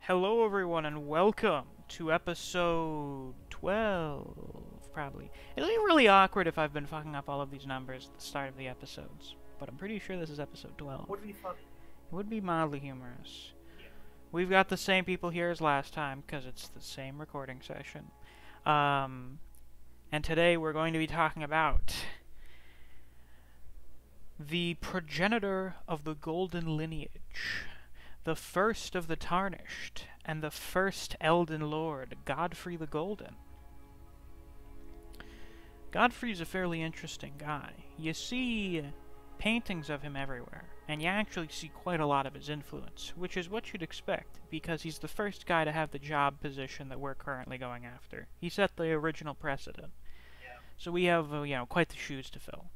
Hello everyone and welcome to episode 12, probably. It'll be really awkward if I've been fucking up all of these numbers at the start of the episodes, but I'm pretty sure this is episode 12. Would be funny. It would be mildly humorous. Yeah. We've got the same people here as last time, because it's the same recording session. And today we're going to be talking about the progenitor of the golden lineage, the first of the tarnished, and the first Elden Lord, Godfrey the Golden. Godfrey's a fairly interesting guy. You see paintings of him everywhere, and you actually see quite a lot of his influence, which is what you'd expect, because he's the first guy to have the job position that we're currently going after. He set the original precedent. Yeah. So we have, quite the shoes to fill.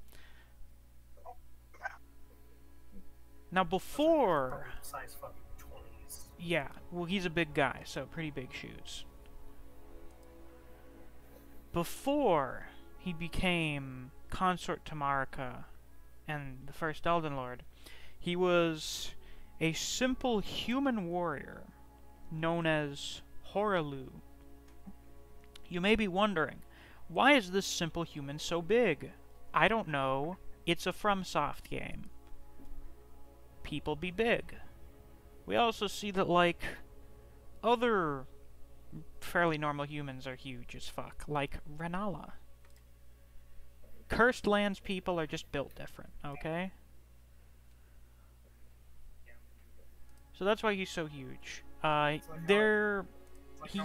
Now before... Size fucking 20s. Yeah, well, he's a big guy, so pretty big shoes. Before he became consort to Marika and the first Elden Lord, he was a simple human warrior known as Horolu. You may be wondering, why is this simple human so big? I don't know. It's a FromSoft game. People be big. We also see that, like, other fairly normal humans are huge as fuck, like Renala. Cursed Lands people are just built different, okay? So that's why he's so huge. They're... He's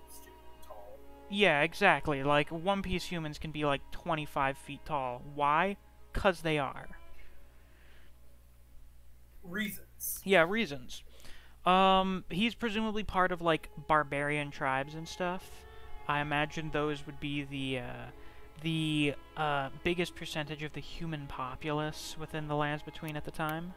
stupid tall. Yeah, exactly. Like, One Piece humans can be, like, 25 feet tall. Why? 'Cause they are. Reasons. Yeah, reasons. He's presumably part of, like, barbarian tribes and stuff. I imagine those would be the biggest percentage of the human populace within the Lands Between at the time.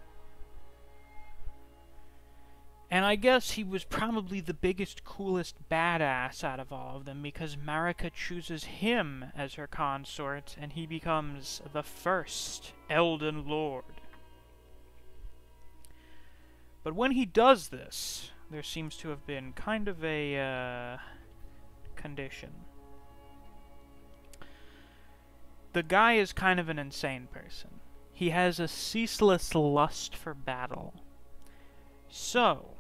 And I guess he was probably the biggest, coolest badass out of all of them, because Marika chooses him as her consort, and he becomes the first Elden Lord. But when he does this, there seems to have been kind of a condition. The guy is kind of an insane person. He has a ceaseless lust for battle. So,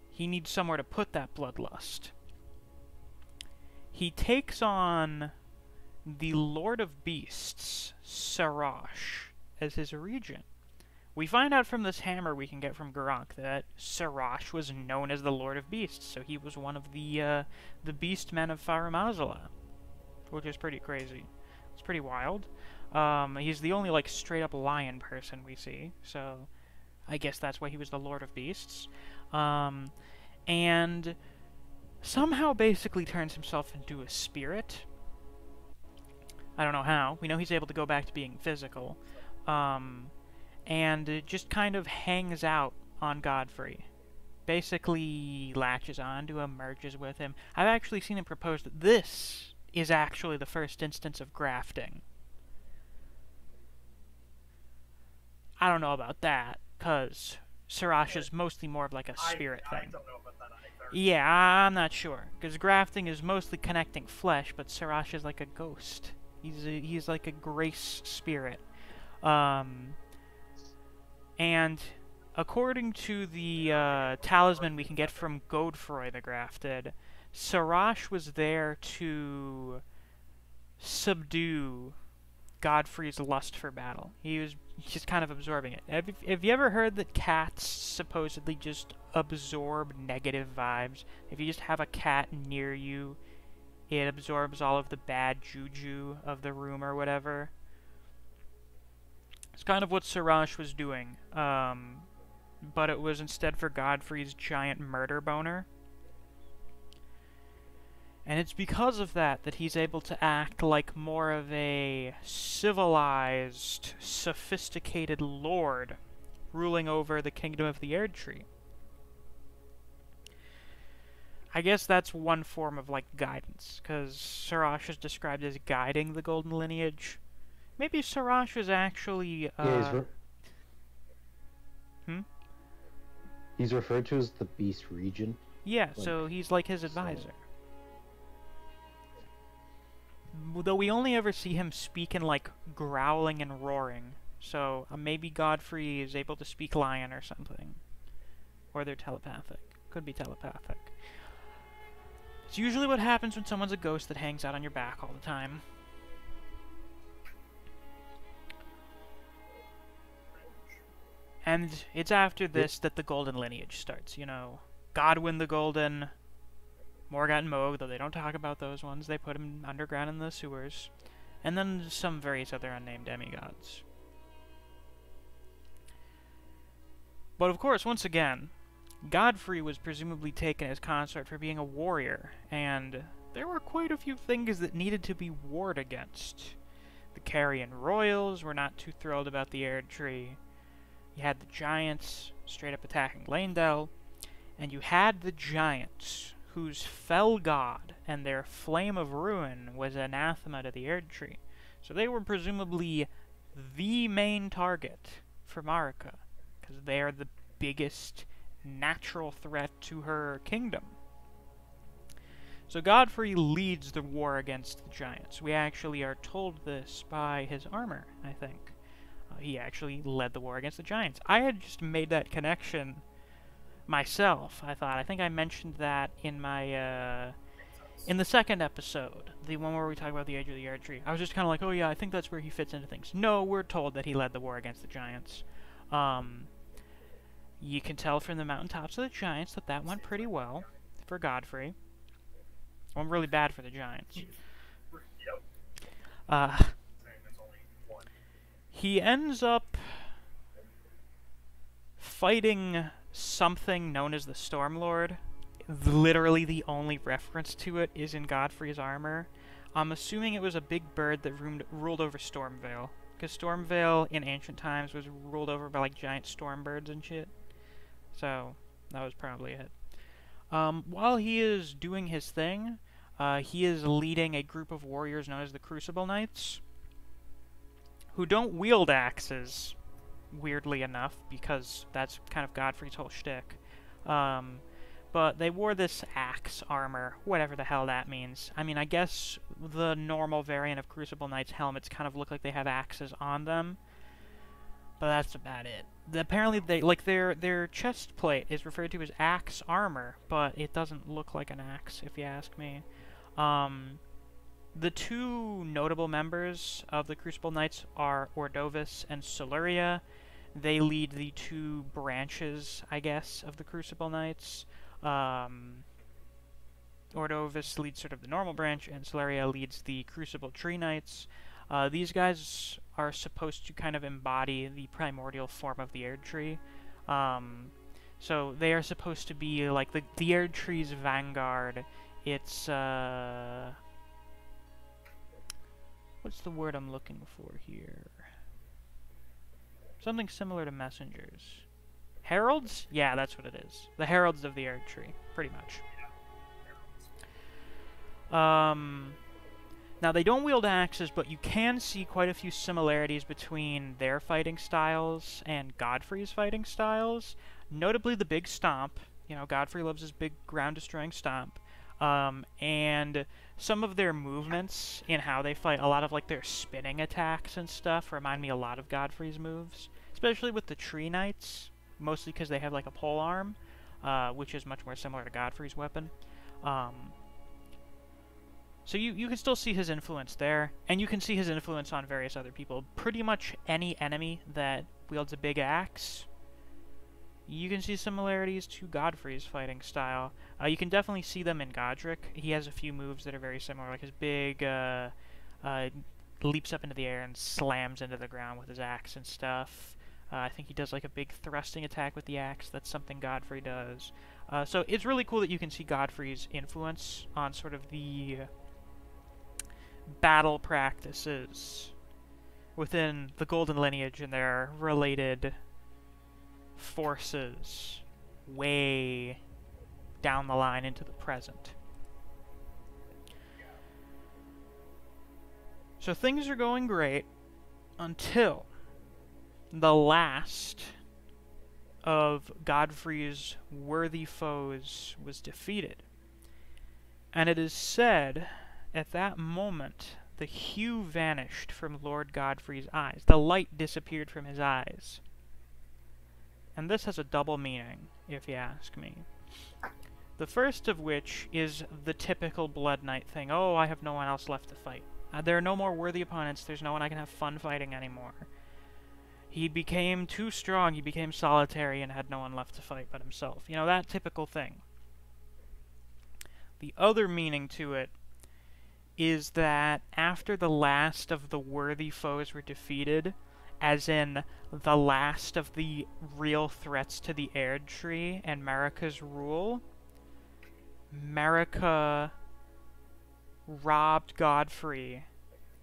he needs somewhere to put that bloodlust. He takes on the Lord of Beasts, Sarash, as his regent. We find out from this hammer we can get from Garok that Sarash was known as the Lord of Beasts, so he was one of the beast men of Faramazala, which is pretty crazy. It's pretty wild. He's the only, like, straight-up lion person we see, so I guess that's why he was the Lord of Beasts. And somehow basically turns himself into a spirit. I don't know how. We know he's able to go back to being physical. And it just kind of hangs out on Godfrey. Basically latches onto him, merges with him. I've actually seen him propose that this is actually the first instance of grafting. I don't know about that, because Sarash is mostly more of like a spirit I thing. don't know about that either. Yeah, I'm not sure, because grafting is mostly connecting flesh, but Sarash is like a ghost. He's like a grace spirit. And according to the talisman we can get from Godfrey the Grafted, Sarash was there to subdue Godfrey's lust for battle. He was just kind of absorbing it. Have you ever heard that cats supposedly just absorb negative vibes? If you just have a cat near you, it absorbs all of the bad juju of the room or whatever. It's kind of what Sarash was doing, but it was instead for Godfrey's giant murder boner. And it's because of that that he's able to act like more of a civilized, sophisticated lord ruling over the kingdom of the Erdtree. I guess that's one form of, like, guidance, because Sarash is described as guiding the golden lineage. Maybe Sarash is actually, Yeah, Hmm? He's referred to as the Beast Regent. Yeah, Like, so he's like his advisor. Though we only ever see him speak in, like, growling and roaring. So maybe Godfrey is able to speak lion or something. Or they're telepathic. Could be telepathic. It's usually what happens when someone's a ghost that hangs out on your back all the time. And it's after this that the Golden lineage starts, you know. Godwyn the Golden, Morgat and Moog, though they don't talk about those ones. They put them underground in the sewers. And then some various other unnamed demigods. But of course, once again, Godfrey was presumably taken as consort for being a warrior, and there were quite a few things that needed to be warred against. The Carrion Royals were not too thrilled about the Erd Tree. You had the Giants straight up attacking Leyndell, and you had the Giants, whose fell god and their flame of ruin was anathema to the Erd Tree. So they were presumably the main target for Marika, because they are the biggest natural threat to her kingdom. So Godfrey leads the war against the Giants. We actually are told this by his armor, I think. He actually led the war against the Giants. I had just made that connection myself, I thought. I think I mentioned that in my, in the second episode, the one where we talk about the age of the Erd Tree. I was just kind of like, oh yeah, I think that's where he fits into things. No, we're told that he led the war against the Giants. You can tell from the mountaintops of the Giants that that went pretty well for Godfrey. It went really bad for the Giants. He ends up fighting something known as the Stormlord. Literally the only reference to it is in Godfrey's armor. I'm assuming it was a big bird that ruled over Stormvale. Because Stormvale in ancient times was ruled over by like giant storm birds and shit. So, that was probably it. While he is doing his thing, he is leading a group of warriors known as the Crucible Knights, who don't wield axes, weirdly enough, because that's kind of Godfrey's whole shtick. But they wore this axe armor, whatever the hell that means. I mean, I guess the normal variant of Crucible Knights helmets kind of look like they have axes on them, but that's about it. Apparently, they like their chest plate is referred to as axe armor, but it doesn't look like an axe, if you ask me. The two notable members of the Crucible Knights are Hordovis and Celeria. They lead the two branches, I guess, of the Crucible Knights. Hordovis leads sort of the normal branch, and Celeria leads the Crucible Tree Knights. These guys are supposed to kind of embody the primordial form of the Erd Tree. So they are supposed to be like the Erd Tree's vanguard. It's, what's the word I'm looking for here? Something similar to messengers. Heralds? Yeah, that's what it is. The heralds of the Erd Tree, pretty much. Now, they don't wield axes, but you can see quite a few similarities between their fighting styles and Godfrey's fighting styles. Notably, the big stomp. You know, Godfrey loves his big ground-destroying stomp. And some of their movements in how they fight, a lot of, like, their spinning attacks and stuff remind me a lot of Godfrey's moves. Especially with the Tree Knights, mostly because they have, like, a pole arm, which is much more similar to Godfrey's weapon. So you can still see his influence there, and you can see his influence on various other people. Pretty much any enemy that wields a big axe, you can see similarities to Godfrey's fighting style. You can definitely see them in Godric. He has a few moves that are very similar, like his big leaps up into the air and slams into the ground with his axe and stuff. I think he does like a big thrusting attack with the axe. That's something Godfrey does. So it's really cool that you can see Godfrey's influence on sort of the battle practices within the Golden lineage and their related forces way down the line into the present. So things are going great until the last of Godfrey's worthy foes was defeated. And it is said, at that moment, the hue vanished from Lord Godfrey's eyes. The light disappeared from his eyes. And this has a double meaning, if you ask me. The first of which is the typical Blood Knight thing. Oh, I have no one else left to fight. There are no more worthy opponents. There's no one I can have fun fighting anymore. He became too strong. He became solitary and had no one left to fight but himself. You know, that typical thing. The other meaning to it is that after the last of the worthy foes were defeated, as in the last of the real threats to the Erd Tree and Marika's rule, Marika robbed Godfrey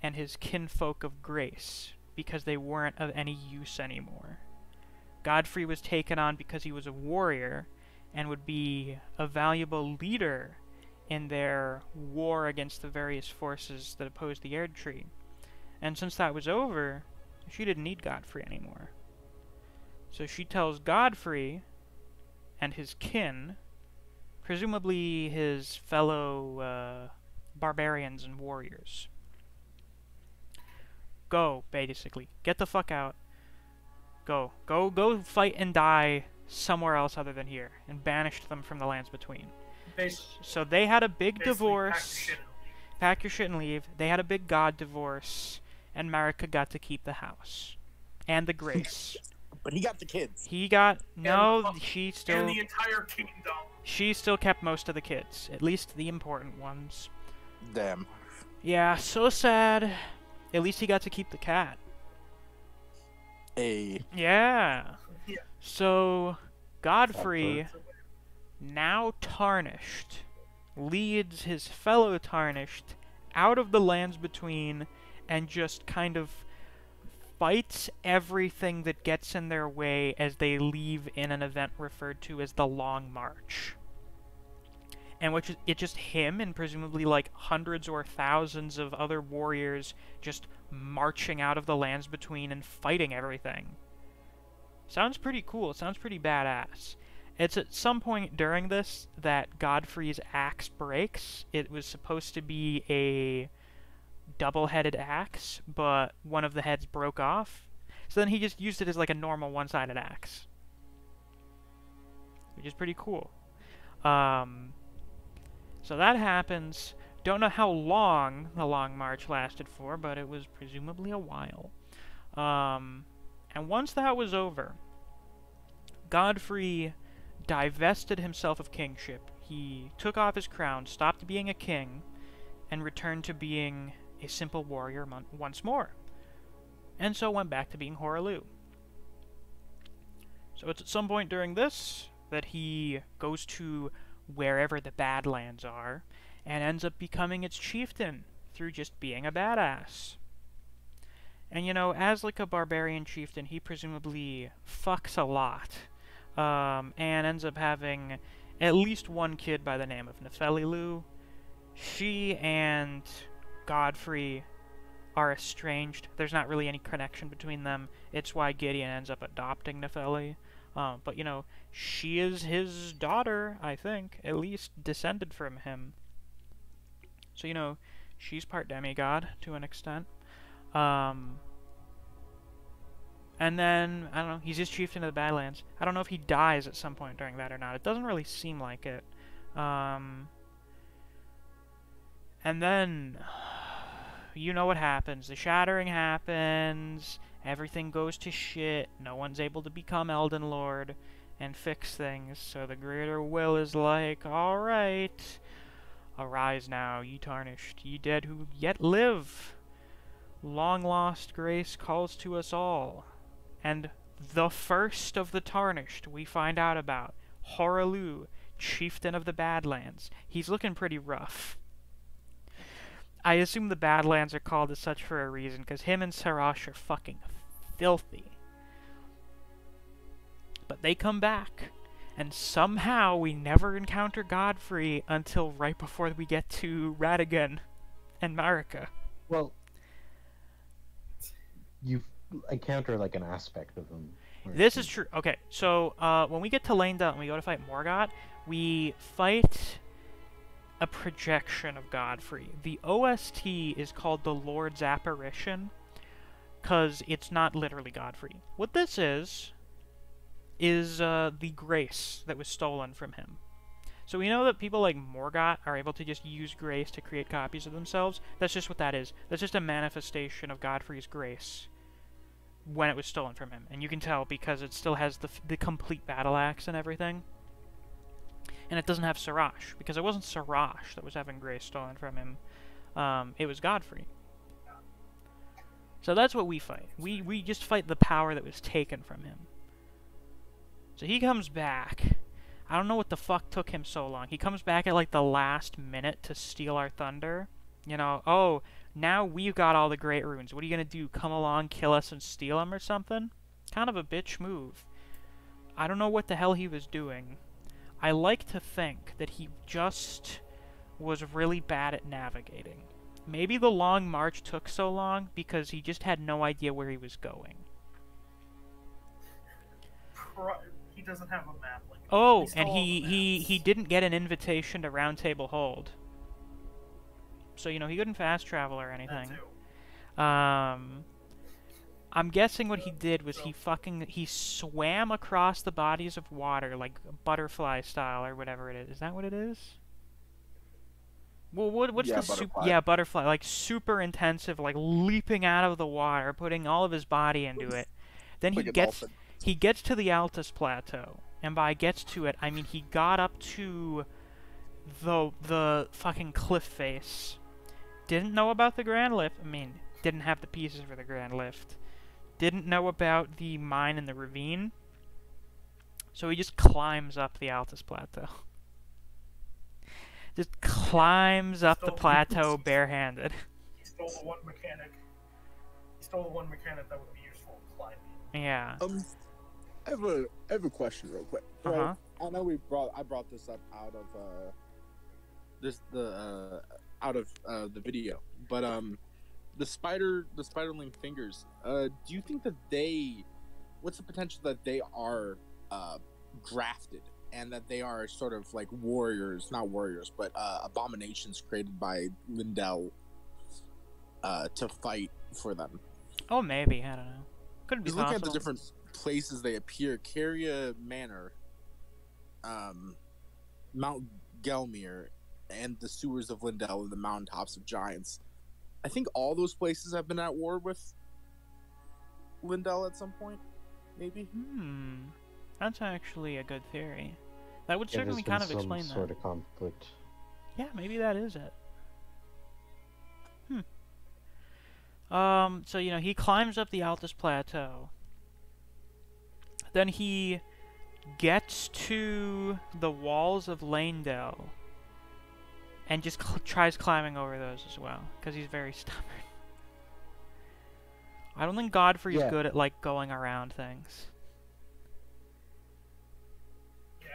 and his kinfolk of grace because they weren't of any use anymore. Godfrey was taken on because he was a warrior and would be a valuable leader in their war against the various forces that opposed the Erd Tree. And since that was over, she didn't need Godfrey anymore. So she tells Godfrey and his kin, presumably his fellow barbarians and warriors, go, basically. Get the fuck out. Go. Go fight and die somewhere else other than here, and banished them from the lands between. So they had a big divorce. Pack your shit and leave. They had a big god divorce, and Marika got to keep the house. And the grace. But he got the kids. He got... No, she still... And the entire kingdom. She still kept most of the kids. At least the important ones. Damn. Yeah, so sad. At least he got to keep the cat. Hey. Yeah. Yeah. So, Godfrey, now tarnished, leads his fellow tarnished out of the lands between and just kind of fights everything that gets in their way as they leave in an event referred to as the Long March. And which is it's just him and presumably like hundreds or thousands of other warriors just marching out of the lands between and fighting everything. Sounds pretty cool. It sounds pretty badass. It's at some point during this that Godfrey's axe breaks. It was supposed to be a double-headed axe, but one of the heads broke off. So then he just used it as like a normal one-sided axe, which is pretty cool. So that happens. Don't know how long the Long March lasted for, but it was presumably a while. And once that was over, Godfrey divested himself of kingship. He took off his crown, stopped being a king, and returned to being a simple warrior once more. And so went back to being Horolu. So it's at some point during this that he goes to wherever the Badlands are, and ends up becoming its chieftain through just being a badass. And you know, as like a barbarian chieftain, he presumably fucks a lot, and ends up having at least one kid by the name of Nephili. She and Godfrey are estranged. There's not really any connection between them. It's why Gideon ends up adopting Nephili. But, you know, she is his daughter, I think, at least descended from him. So, you know, she's part demigod, to an extent. And then, I don't know, he's just chieftain of the Badlands. I don't know if he dies at some point during that or not. It doesn't really seem like it. And then, you know what happens. The shattering happens. Everything goes to shit. No one's able to become Elden Lord and fix things. So the greater will is like, alright, arise now, ye tarnished, ye dead who yet live. Long lost grace calls to us all. And the first of the tarnished we find out about, Horolu, chieftain of the Badlands. He's looking pretty rough. I assume the Badlands are called as such for a reason, because him and Sarash are fucking filthy. But they come back, and somehow we never encounter Godfrey until right before we get to Radagon and Marika. Well, you encounter like an aspect of him. This is true. Okay, so when we get to Lanedale and we go to fight Morgott, we fight a projection of Godfrey. The OST is called the Lord's Apparition, because it's not literally Godfrey. What this is the grace that was stolen from him. So we know that people like Morgott are able to just use grace to create copies of themselves. That's just what that is. That's just a manifestation of Godfrey's grace when it was stolen from him. And you can tell because it still has the complete battle axe and everything. And it doesn't have Siraj, because it wasn't Siraj that was having grace stolen from him. It was Godfrey. So that's what we fight. We just fight the power that was taken from him. So he comes back. I don't know what the fuck took him so long. He comes back at like the last minute to steal our thunder. You know, oh, now we've got all the great runes. What are you gonna do? Come along, kill us, and steal them or something? Kind of a bitch move. I don't know what the hell he was doing. I like to think that he just was really bad at navigating. Maybe the long march took so long because he just had no idea where he was going. He doesn't have a map. Like, Oh, and he didn't get an invitation to Round Table Hold. So, you know, he couldn't fast travel or anything. I'm guessing what he did was he swam across the bodies of water, like butterfly style or whatever it is. Is that what it is? Well, what's Yeah, the butterfly. yeah, butterfly, like super intensive, like leaping out of the water, putting all of his body into it. Then Like a he dolphin. gets to the Altus Plateau, and by gets to it, I mean he got up to the fucking cliff face. Didn't know about the Grand Lift. I mean, didn't have the pieces for the Grand Lift. Didn't know about the mine in the ravine. So he just climbs up the Altus Plateau. Just climbs up the plateau barehanded. He stole the one mechanic. He stole the one mechanic that would be useful in climbing. Yeah. I have a question real quick. Uh-huh. I know I brought this up out of the video, but the spiderling fingers. Do you think that what's the potential that they are grafted and that they are sort of like not warriors, but abominations created by Lindell to fight for them? Oh, maybe. I don't know. Couldn't be Just looking possible. at the different places they appear, Caria Manor, Mount Gelmir, and the sewers of Lindell and the mountaintops of Giants. I think all those places have been at war with Lindell at some point, maybe. That's actually a good theory. That would Yeah, certainly there's kind of been some explain sort that. of conflict. Yeah, maybe that is it. So, you know, he climbs up the Altus Plateau. Then he gets to the walls of Lanedale and just tries climbing over those as well, because he's very stubborn. I don't think Godfrey's good at, like, going around things.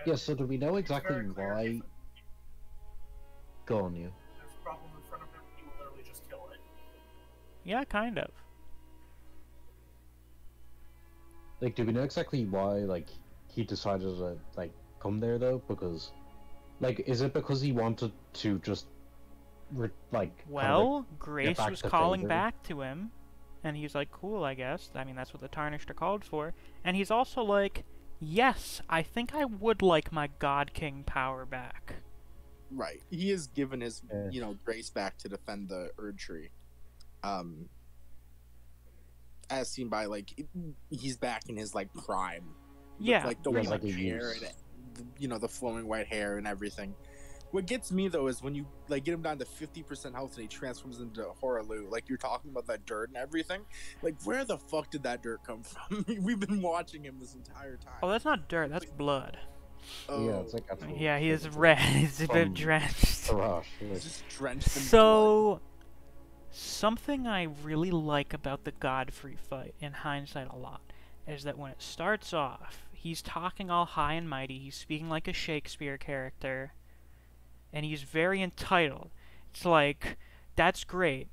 Yeah, so do we know exactly very clear why... if Go on, you. there's a problem in front of him, he will literally just kill it. Yeah, kind of. Like, do we know exactly why, like, he decided to, like, come there, though? Because, like, is it because he wanted to just, Well, Grace back was to calling favor? back to him, and he's like, cool, I guess. I mean, that's what the Tarnished are called for. And he's also like, yes, I think I would like my God King power back. Right. He has given his, Yeah. grace back to defend the Erd Tree. As seen by, like, he's back in his, like, prime. Yeah. Like, the Yeah, white like a hair youth. and, the flowing white hair and everything. What gets me, though, is when you, like, get him down to 50% health and he transforms into Horolu. Like, you're talking about that dirt and everything. Like, where the fuck did that dirt come from? We've been watching him this entire time. Oh, that's not dirt, that's blood. Oh, Yeah, it's like actual... Yeah, he is red. He's a bit From- drenched. Siraj, like, He's just drenched in blood. So, something I really like about the Godfrey fight, in hindsight a lot, is that when it starts off, he's talking all high and mighty, he's speaking like a Shakespeare character, and he's very entitled. It's like, that's great,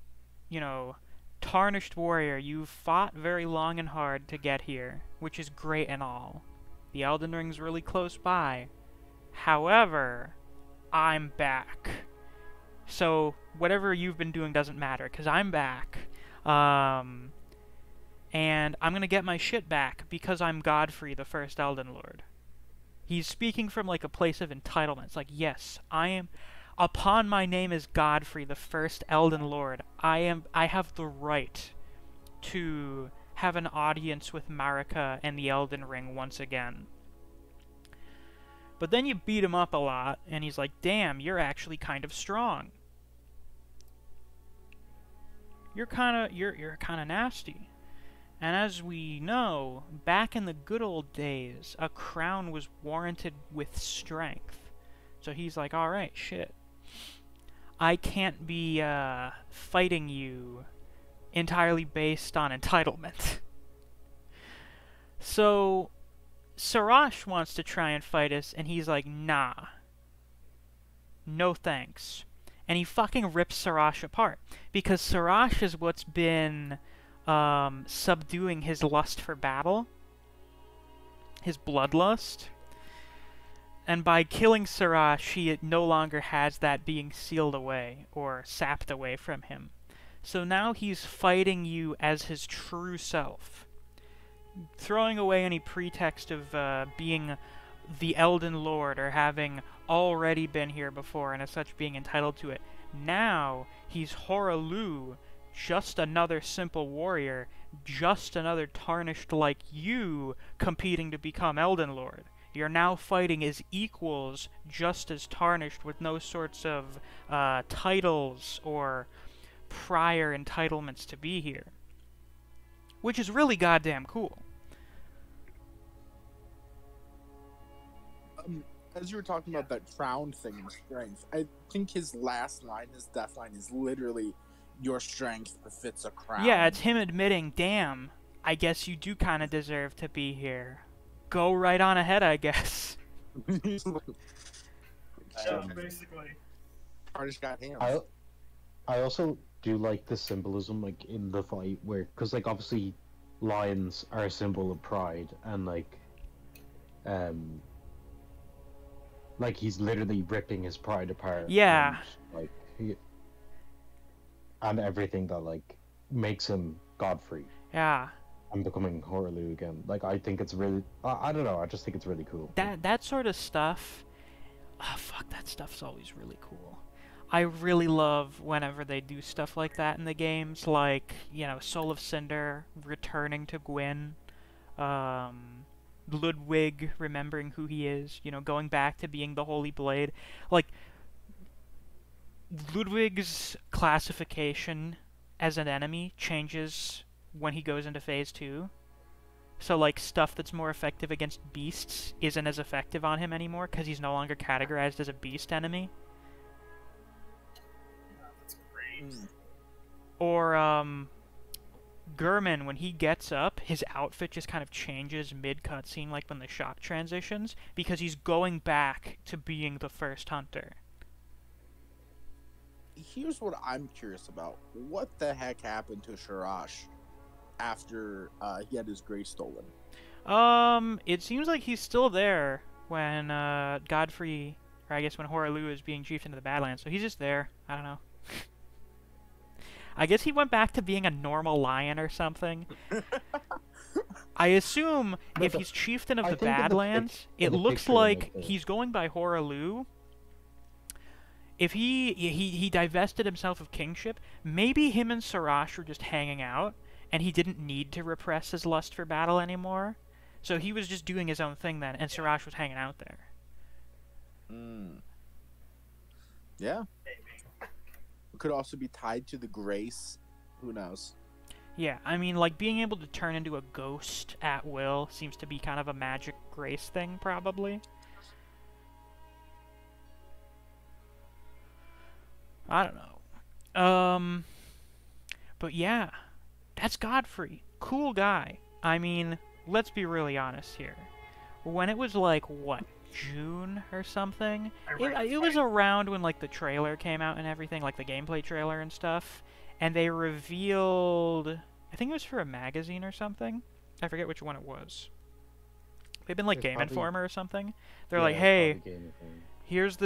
you know, Tarnished warrior, you've fought very long and hard to get here, which is great and all. The Elden Ring's really close by. However, I'm back. So, whatever you've been doing doesn't matter, because I'm back. And I'm gonna get my shit back, because I'm Godfrey, the first Elden Lord. He's speaking from, like, a place of entitlement. It's like, yes, I am... Upon my name is Godfrey, the first Elden Lord. I have the right to have an audience with Marika and the Elden Ring once again. But then you beat him up a lot, and he's like, damn, you're actually kind of strong. You're kinda nasty. And as we know, back in the good old days, a crown was warranted with strength. So he's like, alright, shit. I can't be fighting you entirely based on entitlement. So Sarash wants to try and fight us, and he's like, nah. No thanks. And he fucking rips Sarash apart. Because Sarash is what's been subduing his lust for battle. His bloodlust. And by killing Sarash, he no longer has that being sealed away, or sapped away from him. So now he's fighting you as his true self. Throwing away any pretext of being the Elden Lord, or having already been here before, and as such being entitled to it. Now, he's Horolu, just another simple warrior, just another tarnished like you, competing to become Elden Lord. You're now fighting as equals, just as tarnished, with no sorts of titles or prior entitlements to be here. Which is really goddamn cool. As you were talking about that crown thing and strength, I think his last line, his death line, is literally, your strength befits a crown. Yeah, it's him admitting, damn, I guess you do kind of deserve to be here. Go right on ahead, I guess. Yeah, basically. Artist got hands. I also do like the symbolism, like, in the fight, where, because, like, obviously, lions are a symbol of pride, and, like, he's literally ripping his pride apart. Yeah. And, like, and everything that, like, makes him Godfrey. Yeah. I'm becoming Horolu again. Like, I think it's really... I don't know, I just think it's really cool. That sort of stuff... Oh, fuck, that stuff's always really cool. I really love whenever they do stuff like that in the games, like, you know, Soul of Cinder, returning to Gwyn, Ludwig remembering who he is, you know, going back to being the Holy Blade. Like, Ludwig's classification as an enemy changes when he goes into Phase 2. So, like, stuff that's more effective against beasts isn't as effective on him anymore, because he's no longer categorized as a beast enemy. That's great. Or, Gurman, when he gets up, his outfit just kind of changes mid-cutscene, like when the shot transitions, because he's going back to being the first hunter. Here's what I'm curious about. What the heck happened to Sharash after he had his grace stolen? It seems like he's still there when Godfrey, or I guess when Horolu is being chieftain of the Badlands, so he's just there. I don't know. I guess he went back to being a normal lion or something. I assume if he's chieftain of the Badlands, it looks like he's going by Horolu. If he divested himself of kingship, maybe him and Sarash were just hanging out, and he didn't need to repress his lust for battle anymore. So he was just doing his own thing then, and Sarash was hanging out there. Yeah. It could also be tied to the grace. Who knows? Yeah, I mean, like, being able to turn into a ghost at will seems to be kind of a magic grace thing, probably. I don't know. But yeah, that's Godfrey. Cool guy. I mean, let's be really honest here. When it was like, what, June or something? It was around when, like, the trailer came out and everything, like the gameplay trailer and stuff. and they revealed, I think it was for a magazine or something. I forget which one it was. They've been like It's Game probably- Informer or something. They're Yeah, like, it's hey, probably Game Informer. here's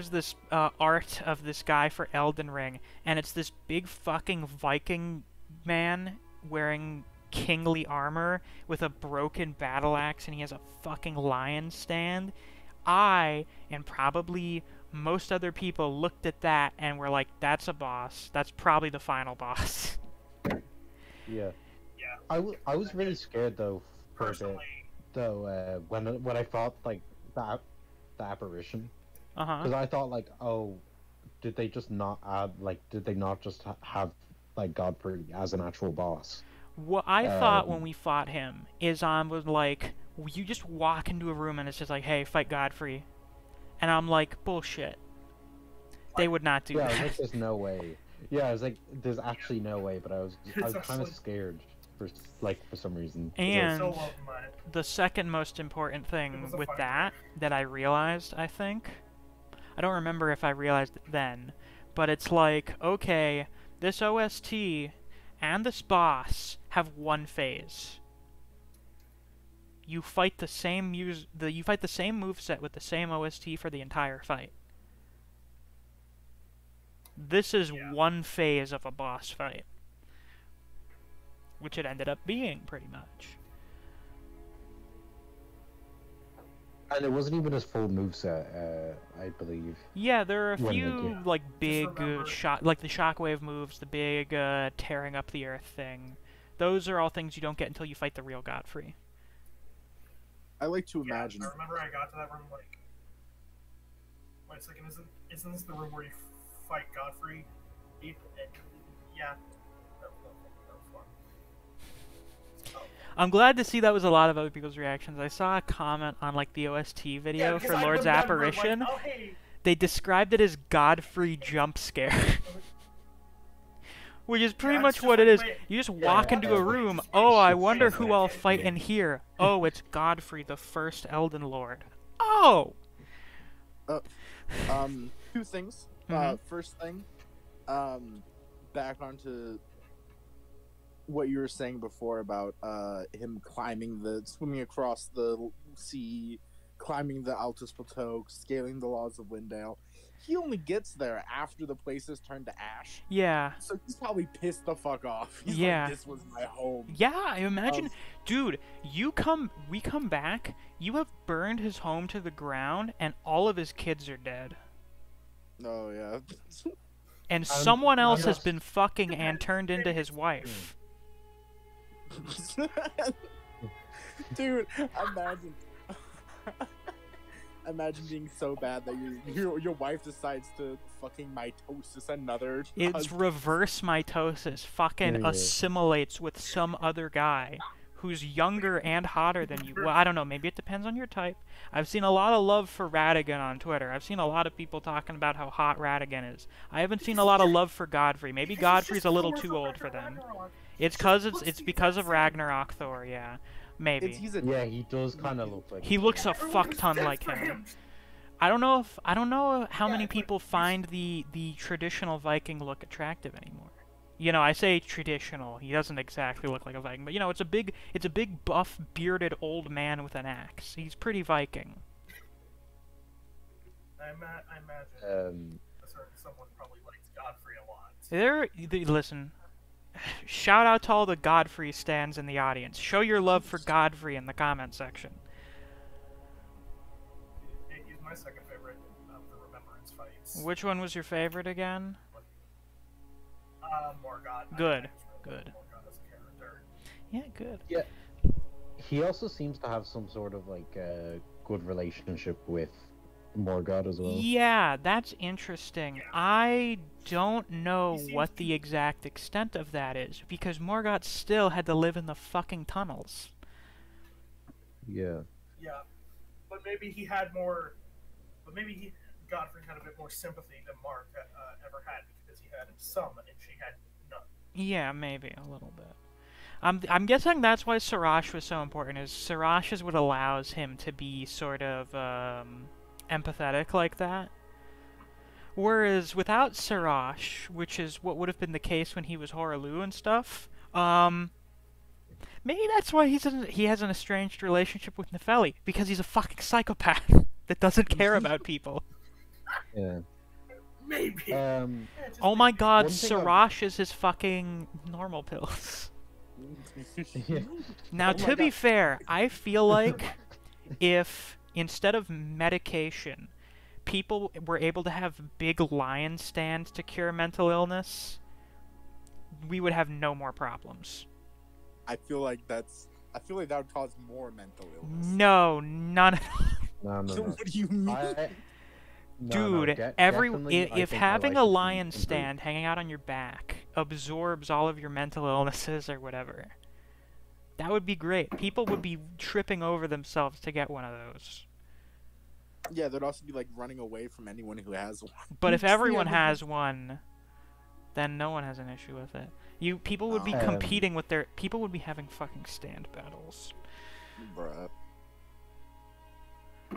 this art of this guy for Elden Ring, and it's this big fucking Viking man wearing kingly armor with a broken battle axe, and he has a fucking lion stand. I, and probably most other people, looked at that and were like, that's a boss. That's probably the final boss. Yeah. Yeah. I was really scared though for a bit. Personally, Though when I fought like the apparition, Uh-huh. because I thought like, oh, did they just not add like did they not just have like Godfrey as an actual boss? What I thought when Um, we fought him is was like, you just walk into a room and it's just like, hey, fight Godfrey. And I'm like, bullshit. They would not do Yeah, I was that. like, there's no way. Yeah, I was like, there's actually no way, but I was It's kind of actually- scared for some reason. And so love mine. the second most important It thing was a with fun that I realized, I think, I don't remember if I realized it then, but it's like, okay, this OST and this boss have one phase. You fight the same you fight the same moveset with the same OST for the entire fight. This is Yeah. one phase of a boss fight, which it ended up being pretty much. And it wasn't even his full moveset, I believe. Yeah, there are a When they few do. like big remember- like the shockwave moves, the big tearing up the earth thing. Those are all things you don't get until you fight the real Godfrey. I like to Yeah, imagine. I remember I got to that room like. Wait a second, isn't this the room where you fight Godfrey? Yeah. That was fun. Oh. I'm glad to see that was a lot of other people's reactions. I saw a comment on like the OST video because for I Lord's remember, Apparition. Like, oh, hey. They described it as Godfrey jump scare. Which is pretty Yeah, it's much just what it like, is. wait, You just yeah, walk yeah, into yeah. a room. It's Oh, I just wonder like- who I'll fight in here. Oh, it's Godfrey, the first Elden Lord. Oh! Two things. Mhm. First thing, back onto what you were saying before about him swimming across the sea, climbing the Altus Plateau, scaling the Laws of Windale. He only gets there after the place is turned to ash, Yeah. so he's probably pissed the fuck off. He's Yeah. like, this was my home. Yeah, I imagine, Um, dude, we come back, you have burned his home to the ground, and all of his kids are dead. Oh yeah. And someone else has yes. been fucking and turned into his wife. Dude, imagine. Imagine being so bad that your wife decides to fucking mitosis another. It's reverse mitosis. Fucking Yeah. assimilates with some other guy who's younger and hotter than you. Well, I don't know. Maybe it depends on your type. I've seen a lot of love for Radigan on Twitter. I've seen a lot of people talking about how hot Radigan is. I haven't seen a lot of love for Godfrey. Maybe Godfrey's a little too old for them. It's because of Ragnarok Thor. Yeah, maybe. He's a Yeah, he does kind of look like. He looks a fuck ton like him. I don't know how many people find the traditional Viking look attractive anymore. You know, I say traditional. He doesn't exactly look like a Viking, but you know, it's a big buff bearded old man with an axe. He's pretty Viking. I imagine someone probably likes Godfrey a lot. Listen. Shout out to all the Godfrey stands in the audience. Show your love for Godfrey in the comment section. He's my second favorite of the Remembrance fights. Which one was your favorite again? Morgoth. Good, I just really good. like Morgoth as a character. Yeah, good. He also seems to have some sort of like good relationship with Morgoth as well. Yeah, that's interesting. I don't know He seems what the exact extent of that is, because Morgoth still had to live in the fucking tunnels. Yeah. Yeah, but maybe Godfrey had a bit more sympathy than Mark ever had because he had some and she had none. Yeah, maybe a little bit. I'm guessing that's why Siraj was so important, is Siraj is what allows him to be sort of empathetic like that. Whereas without Sirash, which is what would have been the case when he was Horolu and stuff, maybe that's why he has an estranged relationship with Nephili, because he's a fucking psychopath that doesn't care about people. Yeah. Maybe. Yeah, Oh my god, one thing Sirash is his fucking normal pills. yeah. Now, Oh my to be God. fair, I feel like if, instead of medication, people were able to have big lion stands to cure mental illness, we would have no more problems. I feel like that would cause more mental illness. No, none. No, no, So no. what do you mean? Dude, definitely, I if think my having life a would be lion improved. stand hanging out on your back absorbs all of your mental illnesses or whatever, that would be great. People would be tripping over themselves to get one of those. Yeah, there'd also be like running away from anyone who has one. But if It's the everyone end of has one, then no one has an issue with it. People would be Um, competing with people would be having fucking stand battles. Bruh.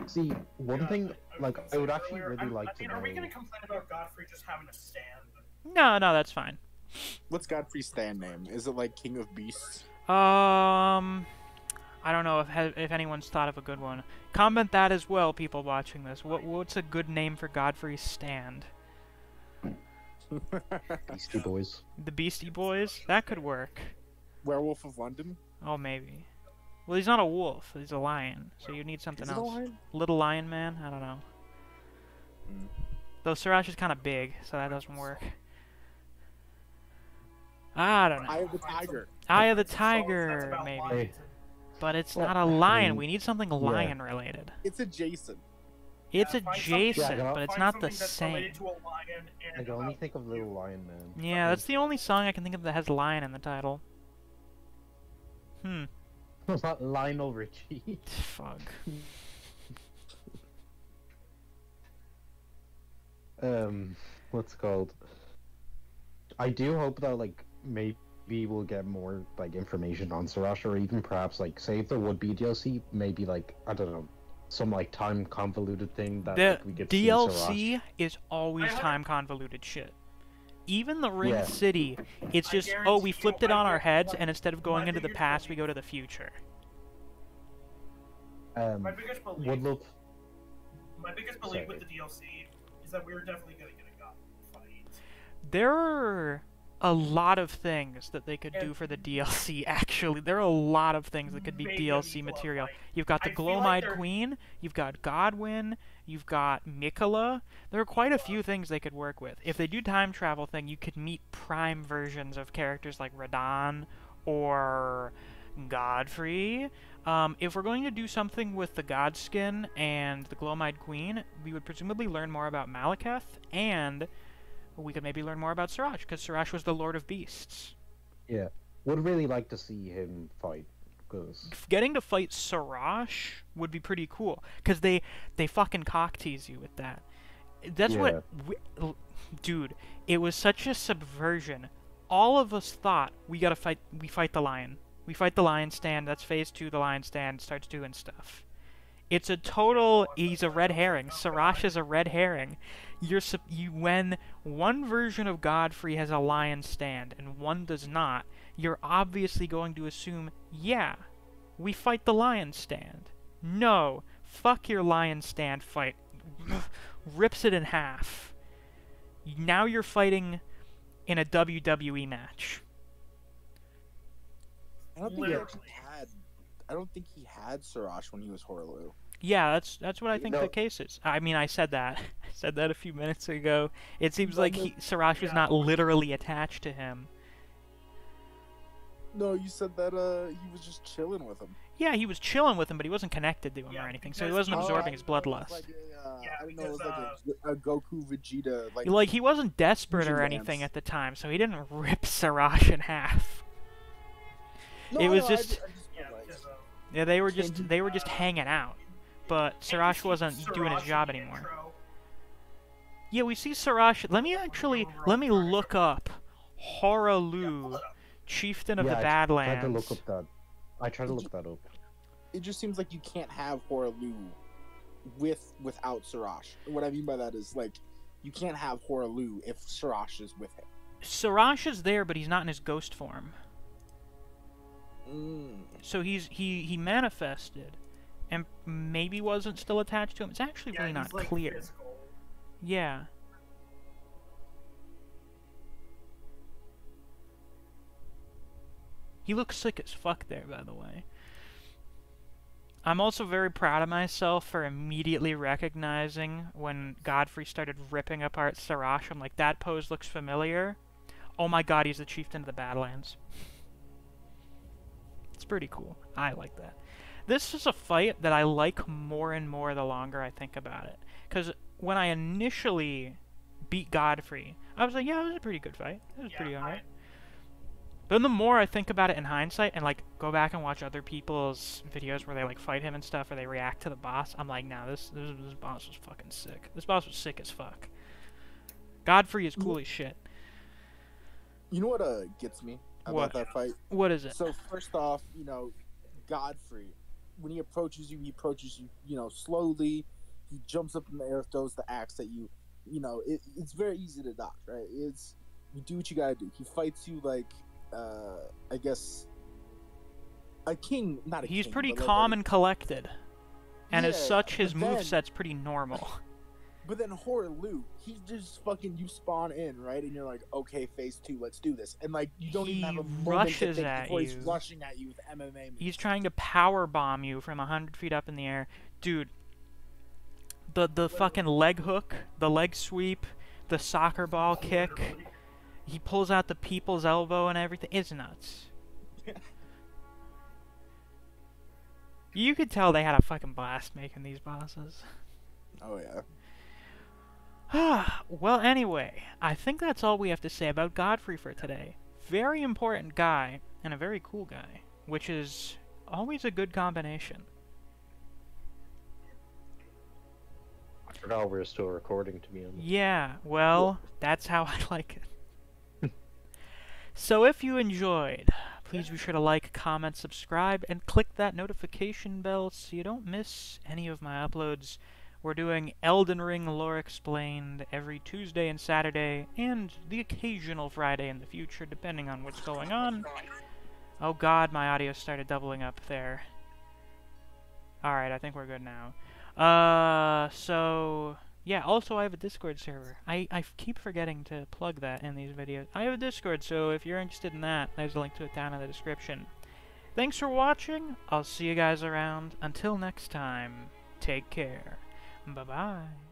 See, one Yeah, thing, like, gonna I say would actually earlier, really like I mean, to are we know. gonna complain about Godfrey just having a stand? No, that's fine. What's Godfrey's stand name? Is it like King of Beasts? I don't know if anyone's thought of a good one. Comment that as well, people watching this. What's a good name for Godfrey's stand? Beastie Boys. The Beastie Boys? That could work. Werewolf of London? Oh, maybe. Well, he's not a wolf. He's a lion. So you need something Is it a else. lion? Little Lion Man? I don't know. Mm. Though Sirash is kind of big, so that doesn't work. I don't know. Eye of the Tiger. Eye of the It's a song that's Tiger, about maybe. lions But it's Well, not a lion. mean, We need something lion-related. It's adjacent. It's Yeah, find adjacent, something- but it's find not the something that's same. related to a lion and I can only about think of you. Little Lion Man. Yeah, that's the only song I can think of that has lion in the title. Lionel Richie. Fuck. What's it called? I do hope that, like, maybe we'll get more, like, information on Sirash, or even perhaps, like, say if there would be DLC, maybe, like, I don't know, some, like, time convoluted thing that The like, we could see Sirash. DLC is always I- time convoluted shit. Even the Ring Yeah. City, it's I just, oh, guarantee we you, flipped it on our heads, my- and instead of going my into the biggest past, we belief- go to the future. My biggest belief, Would love. my biggest belief Sorry. with the DLC is that we're definitely gonna get a God fight. There are a lot of things that they could do And- for the DLC, actually. There are a lot of things that could be Maybe DLC a Nicola material. fight. You've got the I feel like Glowmide they're- Queen, you've got Godwyn, you've got Mikola. There are quite a few things they could work with. If they do time travel thing, you could meet prime versions of characters like Radahn or Godfrey. If we're going to do something with the Godskin and the Glowmide Queen, we would presumably learn more about Malekith, and we could maybe learn more about Sirash, because Sirash was the Lord of Beasts. Yeah, would really like to see him fight, because Getting to fight Sirash would be pretty cool, because they fucking cock tease you with that. That's what... Dude, it was such a subversion. All of us thought we fight the lion. We fight the lion stand, that's phase 2, the lion stand starts doing stuff. It's a total, he's a red herring. Sirash is a red herring. When one version of Godfrey has a lion stand and one does not, you're obviously going to assume, yeah, we fight the lion stand. No, fuck your lion stand fight. Rips it in half. Now you're fighting in a WWE match. I don't think he Literally. actually had. I don't think he had Sirash when he was Horolu. Yeah, that's what I think No. the case is. I mean, I said that. I said that a few minutes ago. It seems But like the- Sirash was Yeah. not literally attached to him. No, you said that he was just chilling with him. Yeah, he was chilling with him, but he wasn't connected to him Yeah, or anything, so he because- wasn't Oh, absorbing I his didn't know it bloodlust. was like Yeah, I didn't know it was because, like a Goku Vegeta like. Like, he wasn't desperate fusion or anything dance. at the time, so he didn't rip Sirash in half. No, it was no, just- Yeah, like, because, Yeah, they were Can just hanging out. But Sirash wasn't doing his job anymore. Yeah, we see Sirash. Let me look up Horolu, Chieftain of the I tried Badlands. to look up that. I tried to look that up. it just seems like you can't have Horolu without Sirash. And what I mean by that is like you can't have Horolu if Sirash is with him. Sirash is there, but he's not in his ghost form. Mm. So he manifested, and maybe wasn't still attached to him. It's actually Yeah, really not he's, like, clear. physical. Yeah. He looks sick as fuck there, by the way. I'm also very proud of myself for immediately recognizing when Godfrey started ripping apart Sirash. I'm like, that pose looks familiar. Oh my god, he's the Chieftain of the Badlands. It's pretty cool. I like that. This is a fight that I like more and more the longer I think about it. Because when I initially beat Godfrey, I was like, yeah, it was a pretty good fight. It was pretty alright. But the more I think about it in hindsight and, like, go back and watch other people's videos where they, like, fight him and stuff, or they react to the boss, I'm like, nah, this boss was fucking sick. This boss was sick as fuck. Godfrey is cool as shit. You know what gets me about that fight? What is it? So first off, you know, Godfrey, when he approaches you, you know, slowly. He jumps up in the air, throws the axe at you. You know, it's very easy to dodge, right? You do what you gotta do. He fights you like, I guess, a king, not a king. He's pretty but calm and collected. And yeah, as such, his but then- moveset's pretty normal. But then Horolu, he just fucking, you spawn in, right? And you're like, okay, phase 2, let's do this. And like, you don't He even have a moment to rushes think at before he's you. rushing at you with MMA moves. He's trying to power bomb you from 100 feet up in the air. Dude, the fucking leg hook, the leg sweep, the soccer ball kick, he pulls out the people's elbow and everything. It's nuts. You could tell they had a fucking blast making these bosses. Oh yeah. Well, anyway, I think that's all we have to say about Godfrey for today. Very important guy, and a very cool guy, which is always a good combination. I forgot we were still recording, to be honest. Yeah, well, that's how I like it. So if you enjoyed, please be sure to like, comment, subscribe, and click that notification bell so you don't miss any of my uploads. We're doing Elden Ring lore explained every Tuesday and Saturday, and the occasional Friday in the future, depending on what's going on. Oh god, my audio started doubling up there. Alright, I think we're good now. So, yeah, also I have a Discord server. I keep forgetting to plug that in these videos. I have a Discord, so if you're interested in that, there's a link to it down in the description. Thanks for watching. I'll see you guys around. Until next time, take care. Bye-bye.